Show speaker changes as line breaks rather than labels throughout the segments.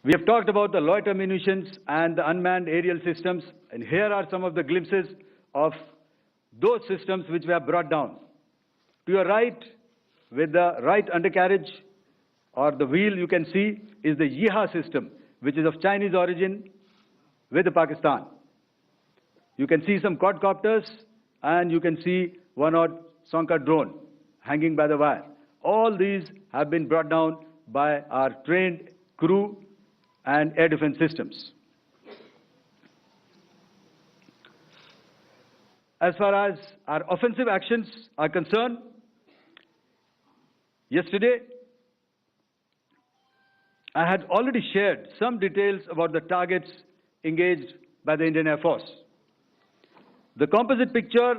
We have talked about the loiter munitions and the unmanned aerial systems, and here are some of the glimpses of those systems which we have brought down. To your right, with the right undercarriage or the wheel, you can see is the Yeeha system, which is of Chinese origin with Pakistan. You can see some quadcopters, and you can see one odd Sonka drone hanging by the wire. All these have been brought down by our trained crew and air defense systems. As far as our offensive actions are concerned, yesterday I had already shared some details about the targets engaged by the Indian Air Force. The composite picture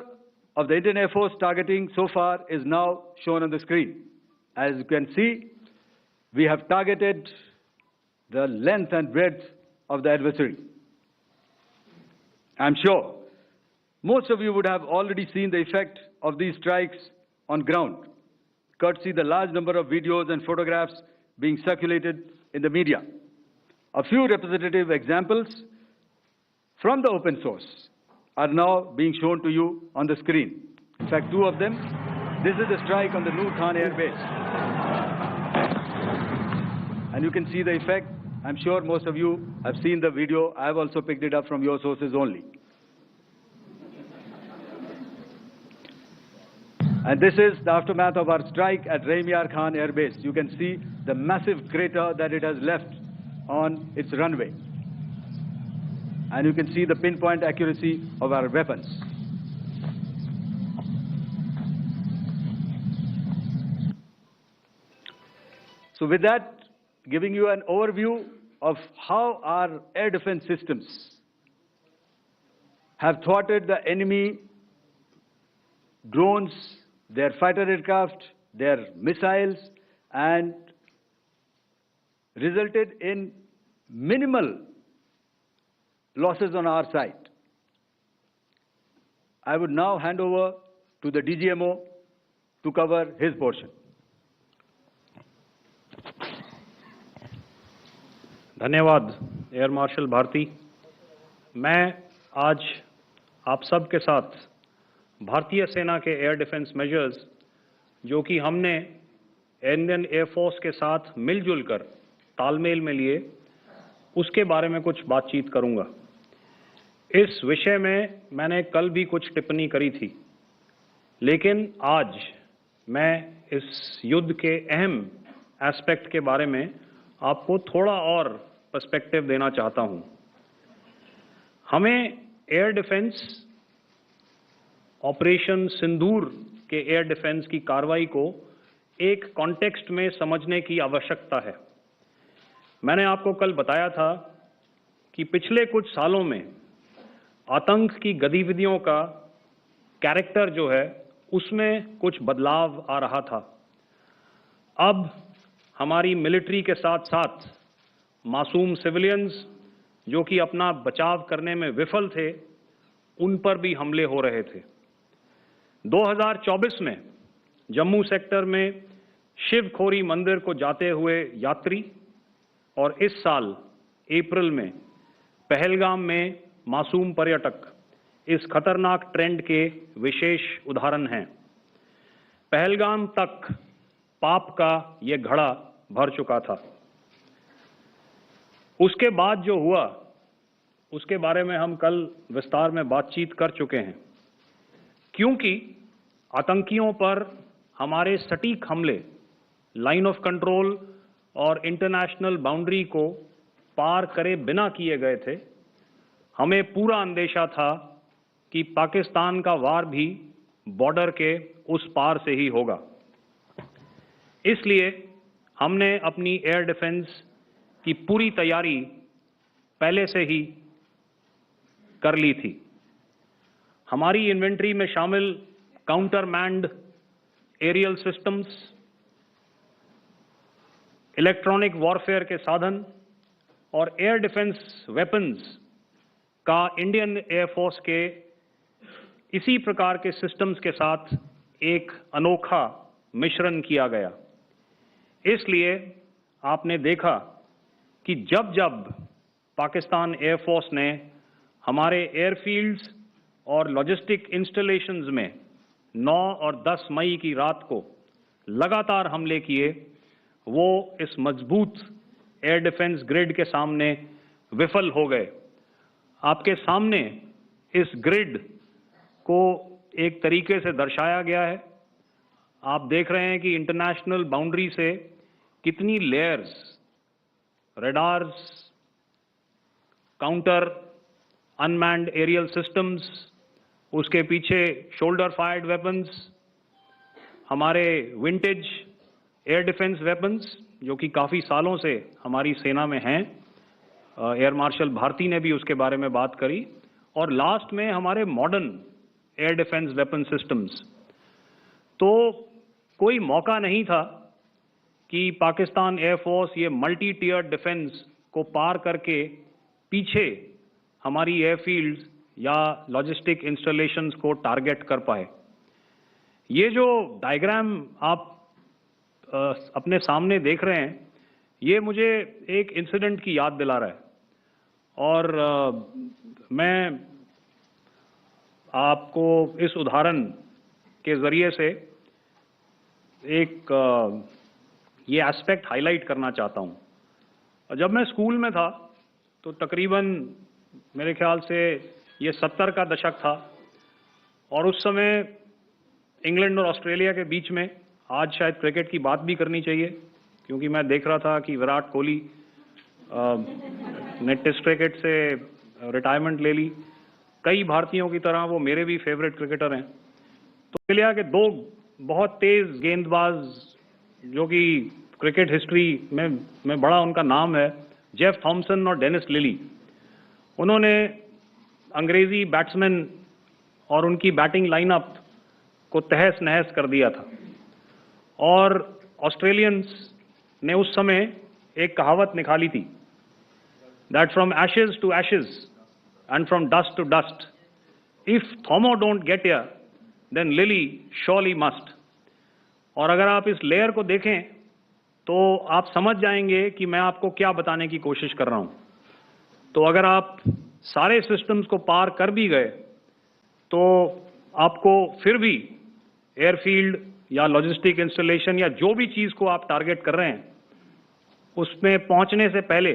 of the Indian Air Force targeting so far is now shown on the screen. As you can see, we have targeted the length and breadth of the adversary. I'm sure most of you would have already seen the effect of these strikes on ground, courtesy the large number of videos and photographs being circulated in the media. A few representative examples from the open source are now being shown to you on the screen. In fact, two of them. This is the strike on the Noor Khan Air Base. And you can see the effect. I'm sure most of you have seen the video. I have also picked it up from your sources only. And this is the aftermath of our strike at Rahim Yar Khan Air Base. You can see the massive crater that it has left on its runway. And you can see the pinpoint accuracy of our weapons. So with that, giving you an overview of how our air defense systems have thwarted the enemy drones, their fighter aircraft, their missiles, and resulted in minimal losses on our side. I would now hand over to the DGMO to cover his portion.
धन्यवाद air marshal Bharti. मैं आज आप सब के साथ भारतीय सेना के एयर डिफेंस मेजर्स जो कि हमने इंडियन एयर फोर्स के साथ मिलजुल कर तालमेल में लिए, उसके बारे में कुछ बातचीत करूंगा। इस विषय में मैंने कल भी कुछ टिप्पणी करी थी, लेकिन आज मैं इस युद्ध के अहम एस्पेक्ट के बारे में आपको थोड़ा और पर्सपेक्टिव देना चाहता हूं। हमें एयर डिफेंस ऑपरेशन सिंदूर के एयर डिफेंस की कार्रवाई को एक कॉन्टेक्स्ट में समझने की आवश्यकता है। मैंने आपको कल बताया था कि पिछले कुछ सालों में आतंक की गतिविधियों का कैरेक्टर जो है उसमें कुछ बदलाव आ रहा था। अब हमारी मिलिट्री के साथ साथ मासूम सिविलियंस जो कि अपना बचाव करने में विफल थे, उन पर भी हमले हो रहे थे। 2024 में जम्मू सेक्टर में शिवखोरी मंदिर को जाते हुए यात्री और इस साल अप्रैल में पहलगाम में मासूम पर्यटक इस खतरनाक ट्रेंड के विशेष उदाहरण हैं। पहलगाम तक पाप का ये घड़ा भर चुका था। उसके बाद जो हुआ उसके बारे में हम कल विस्तार में बातचीत कर चुके हैं, क्योंकि आतंकियों पर हमारे सटीक हमले लाइन ऑफ कंट्रोल और इंटरनेशनल बाउंड्री को पार करे बिना किए गए थे। हमें पूरा अंदेशा था कि पाकिस्तान का वार भी बॉर्डर के उस पार से ही होगा। इसलिए हमने अपनी एयर डिफेंस की पूरी तैयारी पहले से ही कर ली थी। हमारी इन्वेंट्री में शामिल counter manned aerial systems, electronic warfare के साधन और एयर डिफेंस वेपन्स का इंडियन एयर फोर्स के इसी प्रकार के सिस्टम्स के साथ एक अनोखा मिश्रण किया गया। इसलिए आपने देखा कि जब जब पाकिस्तान एयरफोर्स ने हमारे एयरफील्ड्स और लॉजिस्टिक इंस्टॉलेशंस में 9 और 10 मई की रात को लगातार हमले किए, वो इस मजबूत एयर डिफेंस ग्रिड के सामने विफल हो गए। आपके सामने इस ग्रिड को एक तरीके से दर्शाया गया है। आप देख रहे हैं कि इंटरनेशनल बाउंड्री से कितनी layers, radars, counter, unmanned aerial systems, उसके पीछे शोल्डर फायर्ड वेपन्स, हमारे विंटेज एयर डिफेंस वेपन्स जो कि काफ़ी सालों से हमारी सेना में हैं। एयर मार्शल भारती ने भी उसके बारे में बात करी। और लास्ट में हमारे modern air defence weapon systems. तो कोई मौका नहीं था कि पाकिस्तान एयरफोर्स ये मल्टी टियर डिफेंस को पार करके पीछे हमारी एयरफील्ड्स या लॉजिस्टिक इंस्टॉलेशंस को टारगेट कर पाए। ये जो डायग्राम आप अपने सामने देख रहे हैं, ये मुझे एक इंसिडेंट की याद दिला रहा है। और मैं आपको इस उदाहरण के ज़रिए से एक ये एस्पेक्ट हाईलाइट करना चाहता हूँ। जब मैं स्कूल में था तो तकरीबन मेरे ख्याल से ये 70 का दशक था, और उस समय इंग्लैंड और ऑस्ट्रेलिया के बीच में, आज शायद क्रिकेट की बात भी करनी चाहिए क्योंकि मैं देख रहा था कि विराट कोहली ने टेस्ट क्रिकेट से रिटायरमेंट ले ली। कई भारतीयों की तरह वो मेरे भी फेवरेट क्रिकेटर हैं। तो ऑस्ट्रेलिया के दो बहुत तेज गेंदबाज जो कि क्रिकेट हिस्ट्री में बड़ा उनका नाम है, जेफ थॉमसन और डेनिस लिली, उन्होंने अंग्रेजी बैट्समैन और उनकी बैटिंग लाइनअप को तहस नहस कर दिया था। और ऑस्ट्रेलियंस ने उस समय एक कहावत निकाली थी, that from ashes to ashes and from dust to dust, if Thommo don't get here then Lillee surely must. और अगर आप इस लेयर को देखें तो आप समझ जाएंगे कि मैं आपको क्या बताने की कोशिश कर रहा हूं। तो अगर आप सारे सिस्टम्स को पार कर भी गए तो आपको फिर भी एयरफील्ड या लॉजिस्टिक इंस्टॉलेशन या जो भी चीज़ को आप टारगेट कर रहे हैं उसमें पहुंचने से पहले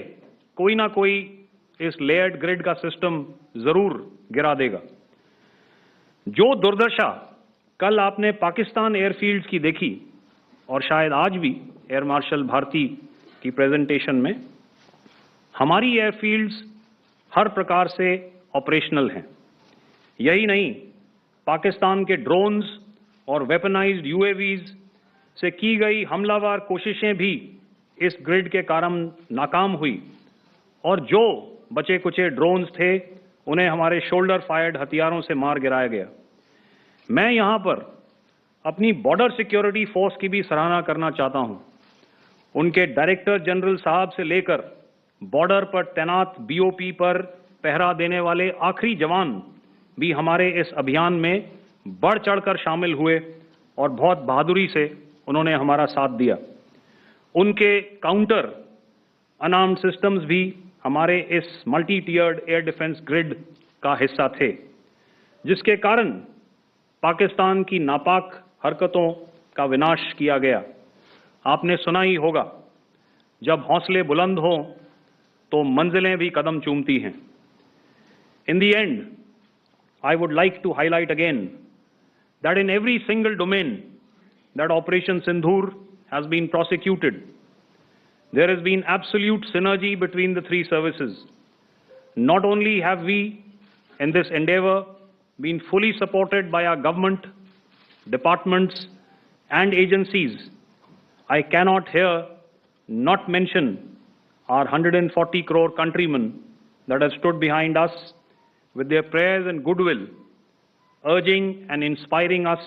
कोई ना कोई इस लेयर्ड ग्रिड का सिस्टम ज़रूर गिरा देगा। जो दुर्दशा कल आपने पाकिस्तान एयरफील्ड्स की देखी, और शायद आज भी एयर मार्शल भारती की प्रेजेंटेशन में, हमारी एयरफील्ड्स हर प्रकार से ऑपरेशनल हैं। यही नहीं, पाकिस्तान के ड्रोन्स और वेपनाइज्ड यूएवीज से की गई हमलावर कोशिशें भी इस ग्रिड के कारण नाकाम हुई, और जो बचे कुचे ड्रोन्स थे उन्हें हमारे शोल्डर फायर्ड हथियारों से मार गिराया गया। मैं यहां पर अपनी बॉर्डर सिक्योरिटी फोर्स की भी सराहना करना चाहता हूं। उनके डायरेक्टर जनरल साहब से लेकर बॉर्डर पर तैनात बीओपी पर पहरा देने वाले आखिरी जवान भी हमारे इस अभियान में बढ़ चढ़कर शामिल हुए और बहुत बहादुरी से उन्होंने हमारा साथ दिया। उनके काउंटर अनआर्म्ड सिस्टम्स भी हमारे इस मल्टी टियर्ड एयर डिफेंस ग्रिड का हिस्सा थे, जिसके कारण पाकिस्तान की नापाक हरकतों का विनाश किया गया। आपने सुना ही होगा, जब हौसले बुलंद हों तो मंजिलें भी कदम चूमती हैं। In the end, I would like to highlight again that in every single domain that Operation Sindhur has been prosecuted, there has been absolute synergy between the three services. Not only have we, in this endeavor, been fully supported by our government, departments, and agencies, I cannot here not mention our 140 crore countrymen that have stood behind us with their prayers and goodwill, urging and inspiring us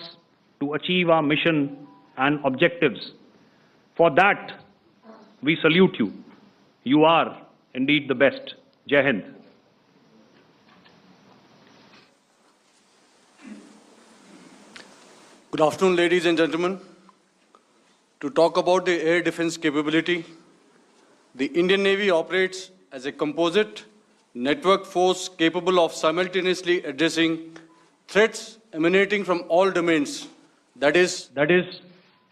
to achieve our mission and objectives. For that, we salute you. You are indeed the best. Jai Hind.
Good afternoon, ladies and gentlemen. To talk about the air defense capability, The Indian Navy operates as a composite network force capable of simultaneously addressing threats emanating from all domains, that is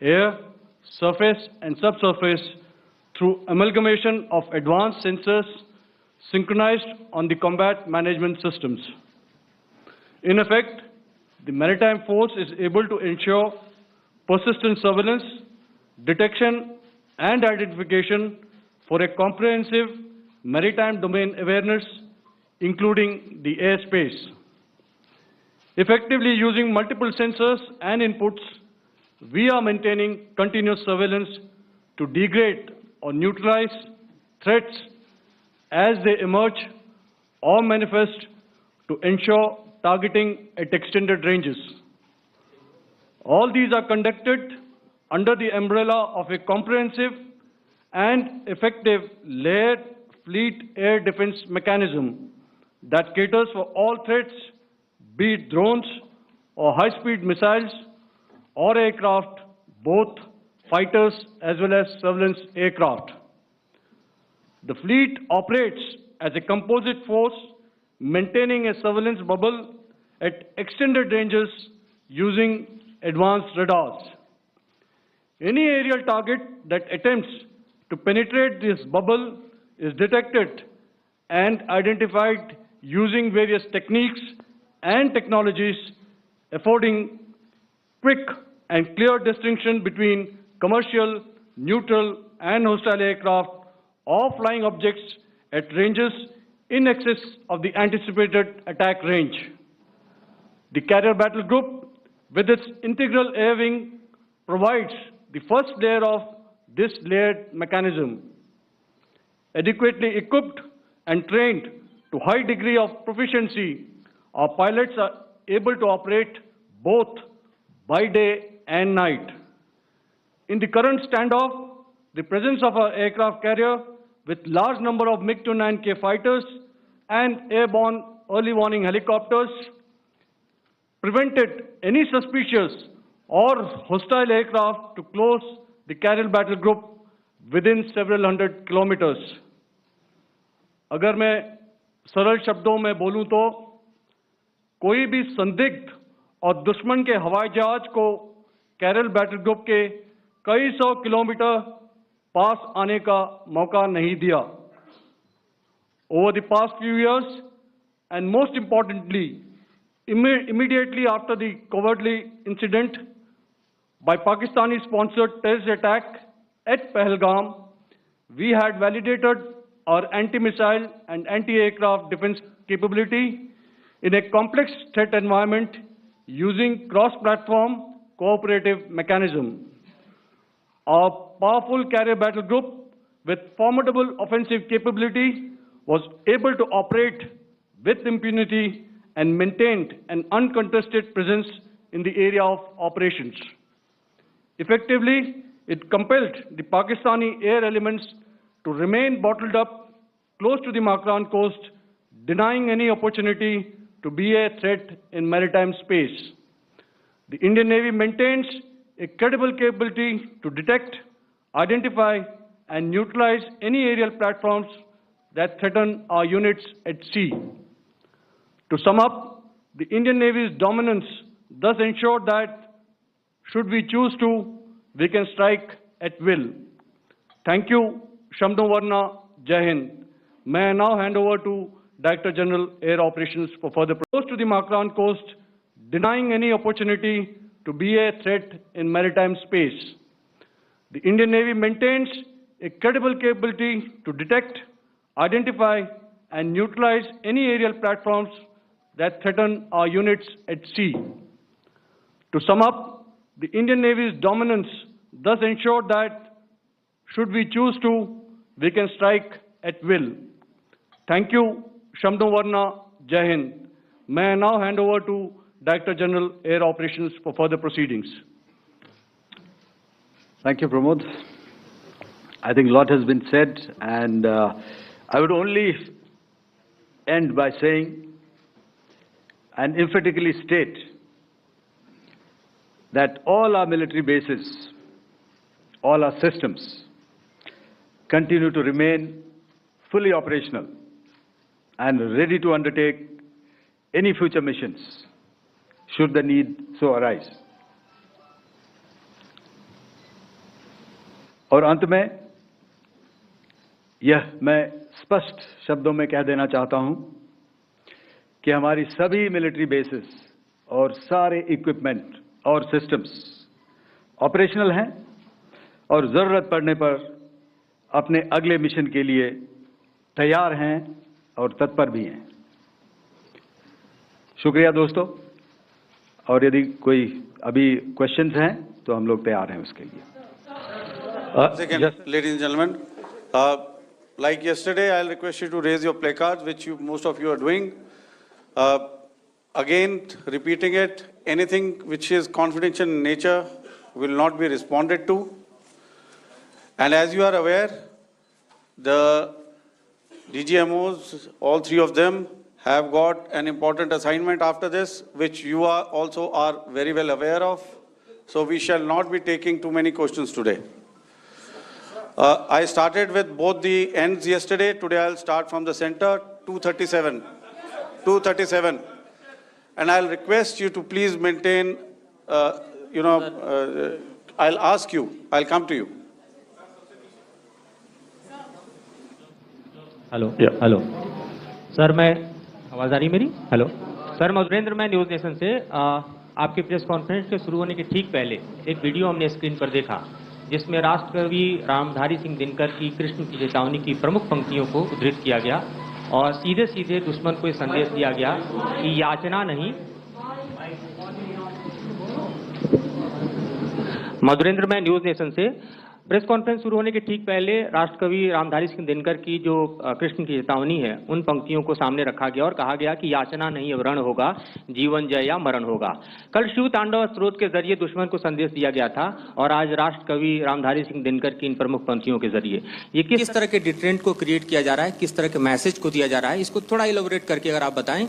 air, surface and subsurface, through amalgamation of advanced sensors synchronized on the combat management systems. In effect, the maritime force is able to ensure persistent surveillance, detection and identification for a comprehensive maritime domain awareness, including the airspace. Effectively using multiple sensors and inputs, we are maintaining continuous surveillance to degrade or neutralize threats as they emerge or manifest, to ensure targeting at extended ranges. All these are conducted under the umbrella of a comprehensive and effective layered fleet air defense mechanism that caters for all threats, be it drones or high-speed missiles or aircraft, both fighters as well as surveillance aircraft. The fleet operates as a composite force, maintaining a surveillance bubble at extended ranges using advanced radars. Any aerial target that attempts to penetrate this bubble is detected and identified using various techniques and technologies, affording quick and clear distinction between commercial, neutral, and hostile aircraft or flying objects at ranges in excess of the anticipated attack range. The Carrier Battle Group, with its integral air wing, provides the first layer of this layered mechanism. Adequately equipped and trained to high degree of proficiency, our pilots are able to operate both by day and night. In the current standoff, the presence of our aircraft carrier with large number of MiG-29K fighters and airborne early warning helicopters prevented any suspicious or hostile aircraft to close the Carrier Battle Group within several hundred kilometers. अगर मैं सरल शब्दों में बोलूं तो कोई भी संदिग्ध और दुश्मन के हवाई जहाज को कैरल बैटल ग्रुप के कई सौ किलोमीटर पास आने का मौका नहीं दिया. Over the past few years, and most importantly, immediately after the cowardly incident by Pakistani-sponsored terrorist attack at Pahalgam, we had validated our anti-missile and anti-aircraft defense capability in a complex threat environment using cross-platform cooperative mechanism. Our powerful carrier battle group with formidable offensive capability was able to operate with impunity and maintained an uncontested presence in the area of operations. Effectively, it compelled the Pakistani air elements to remain bottled up close to the Makran coast, denying any opportunity to be a threat in maritime space. The Indian Navy maintains a credible capability to detect, identify, and neutralize any aerial platforms that threaten our units at sea. To sum up, the Indian Navy's dominance thus ensured that, should we choose to, we can strike at will. Thank you, Shamdo Varna, Jai Hind. May I now hand over to Director General Air Operations for further close to the Makran coast, denying any opportunity to be a threat in maritime space. The Indian Navy maintains a credible capability to detect, identify, and neutralize any aerial platforms that threaten our units at sea. To sum up, the Indian Navy's dominance thus ensured that, should we choose to, we can strike at will. Thank you, Shamdo Varna, Jai Hind. May I now hand over to Director General Air Operations for further proceedings.
Thank you, Pramod. I think a lot has been said, and I would only end by saying and emphatically state that all our military bases, all our systems
continue to remain fully operational and ready to undertake any future missions should the need so arise. और अंत में यह मैं स्पष्ट शब्दों में कह देना चाहता हूं कि हमारी सभी मिलिट्री बेसेस और सारे इक्विपमेंट और सिस्टम्स ऑपरेशनल हैं और जरूरत पड़ने पर अपने अगले मिशन के लिए तैयार हैं और तत्पर भी हैं। शुक्रिया दोस्तों, और यदि कोई अभी क्वेश्चंस हैं तो हम लोग तैयार हैं उसके लिए।
Second, ladies and gentlemen, like yesterday, I'll request you to raise your placards, which most of you are doing. Again, repeating it, anything which is confidential in nature will not be responded to. And as you are aware, the DGMOs, all three of them, have got an important assignment after this, which you are also are very well aware of. So we shall not be taking too many questions today. I started with both the ends yesterday. Today I'll start from the center, 237. 237. And I'll request you to please maintain, I'll ask you, I'll come to you.
Hello hello sir, मैं आवाज़ आ रही मेरी? Hello sir, Madhurendra, मैं news nation से आपकी press conference के शुरू होने के ठीक पहले एक वीडियो हमने स्क्रीन पर देखा जिसमें राष्ट्रकवि रामधारी सिंह दिनकर की कृष्ण की चेतावनी की प्रमुख पंक्तियों को उद्धृत किया गया और सीधे सीधे दुश्मन को संदेश दिया गया कि याचना नहीं। मधुरेंद्र, मैं न्यूज़ नेशन से प्रेस कॉन्फ्रेंस शुरू होने के ठीक पहले राष्ट्रकवि रामधारी सिंह दिनकर की जो कृष्ण की चेतावनी है उन पंक्तियों को सामने रखा गया और कहा गया कि याचना नहीं वरण होगा, जीवन जय या मरण होगा। कल शिव तांडव स्रोत के जरिए दुश्मन को संदेश दिया गया था और आज राष्ट्रकवि रामधारी सिंह दिनकर की इन प्रमुख पंक्तियों के जरिए ये किस तरह के डिटरेंट को क्रिएट किया जा रहा है, किस तरह के मैसेज को दिया जा रहा है, इसको थोड़ा इलेबोरेट करके अगर आप बताएं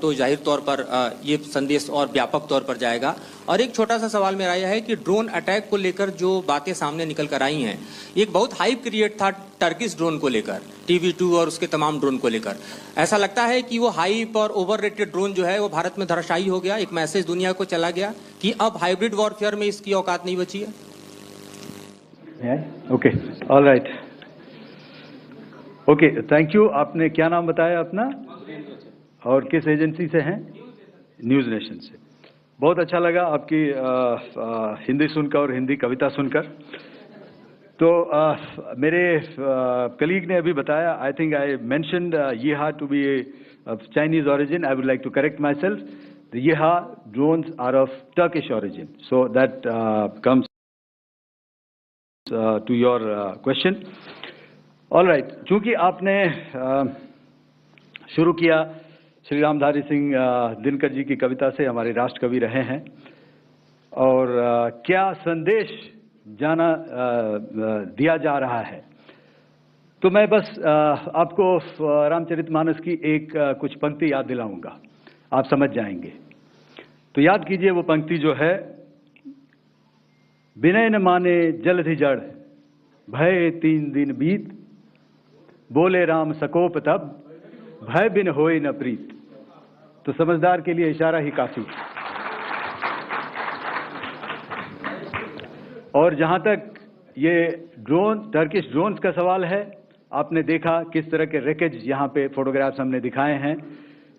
तो जाहिर तौर पर ये संदेश और व्यापक तौर पर जाएगा। और एक छोटा सा सवाल मेरा यह है कि ड्रोन अटैक को लेकर जो बातें सामने निकल कर आई हैं, एक बहुत हाइप क्रिएट था टर्किश ड्रोन को लेकर, TB2 और उसके तमाम ड्रोन को लेकर। ऐसा लगता है कि वो हाइप और ओवररेटेड ड्रोन जो है वो भारत में धराशायी हो गया, एक मैसेज दुनिया को चला गया कि अब हाइब्रिड वॉरफेयर में इसकी औकात नहीं बची है।
Okay, all right, okay, thank you. आपने क्या नाम बताया अपना और किस एजेंसी से हैं? न्यूज़ नेशन से। बहुत अच्छा लगा आपकी हिंदी सुनकर और हिंदी कविता सुनकर। तो मेरे कलीग ने अभी बताया, I think I mentioned Yiha to be Chinese origin. I would like to correct myself, the Yiha drones are of Turkish origin, so that comes to your question. All right, चूंकि आपने शुरू किया श्री रामधारी सिंह दिनकर जी की कविता से, हमारे राष्ट्रकवि रहे हैं, और क्या संदेश दिया जा रहा है, तो मैं बस आपको रामचरितमानस की एक कुछ पंक्ति याद दिलाऊंगा, आप समझ जाएंगे। तो याद कीजिए वो पंक्ति जो है, विनय न माने जलधि जड़, भय 3 दिन बीत, बोले राम सकोप तब, भय बिन होए न प्रीत। तो समझदार के लिए इशारा ही काफी। और जहां तक ये ड्रोन, टर्किश ड्रोन्स का सवाल है, आपने देखा किस तरह के रैकेज यहाँ पे फोटोग्राफ्स हमने दिखाए हैं,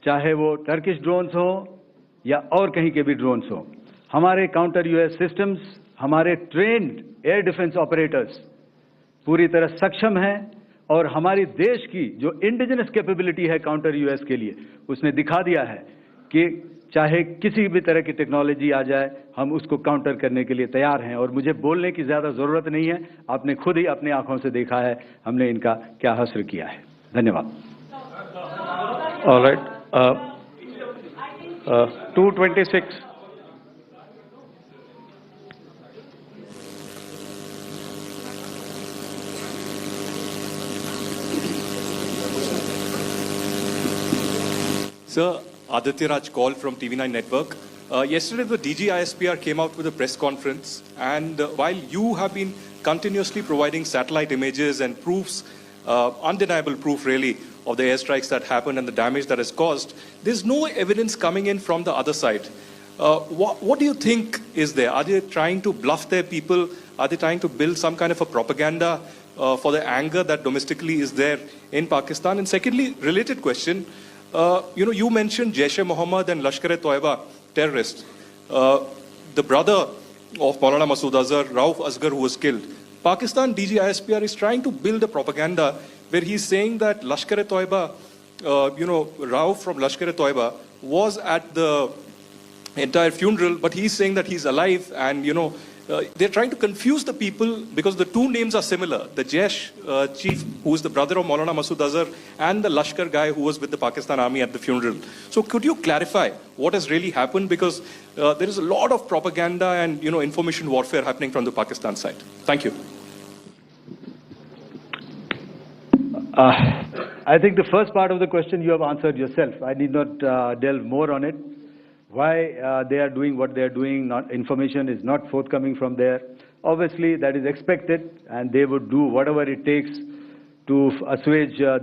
चाहे वो टर्किश ड्रोन्स हो या और कहीं के भी ड्रोन्स हो। हमारे काउंटर यूएस सिस्टम्स, हमारे ट्रेन्ड एयर डिफेंस ऑपरेटर्स पूरी तरह सक्षम हैं और हमारी देश की जो इंडिजिनस कैपेबिलिटी है काउंटर यूएस के लिए, उसने दिखा दिया है कि चाहे किसी भी तरह की टेक्नोलॉजी आ जाए, हम उसको काउंटर करने के लिए तैयार हैं। और मुझे बोलने की ज़्यादा ज़रूरत नहीं है, आपने खुद ही अपनी आंखों से देखा है हमने इनका क्या हश्र किया है। धन्यवाद।
All right. 226.
Sir, Aditya Raj call from TV9 Network. Yesterday, the DG ISPR came out with a press conference, and while you have been continuously providing satellite images and proofs, undeniable proof really, of the airstrikes that happened and the damage that is caused. There's no evidence coming in from the other side. What do you think is there? Are they trying to bluff their people? Are they trying to build some kind of a propaganda for the anger that domestically is there in Pakistan? And secondly, related question, you mentioned Jaish-e-Mohammed and Lashkar-e-Toiba terrorists. The brother of Maulana Masood Azhar, Rauf Asghar, who was killed. Pakistan DG ISPR is trying to build a propaganda where he's saying that Lashkar-e-Toiba, Rauf from Lashkar-e-Toiba was at the entire funeral, but he's saying that he's alive, and they're trying to confuse the people because the two names are similar. The Jaish chief, who is the brother of Maulana Masood Azhar, and the Lashkar guy who was with the Pakistan army at the funeral. So could you clarify what has really happened? Because there is a lot of propaganda and information warfare happening from the Pakistan side. Thank you.
I think the first part of the question you have answered yourself. I need not delve more on it. Why they are doing what they are doing, information is not forthcoming from there. Obviously, that is expected, and they would do whatever it takes to assuage their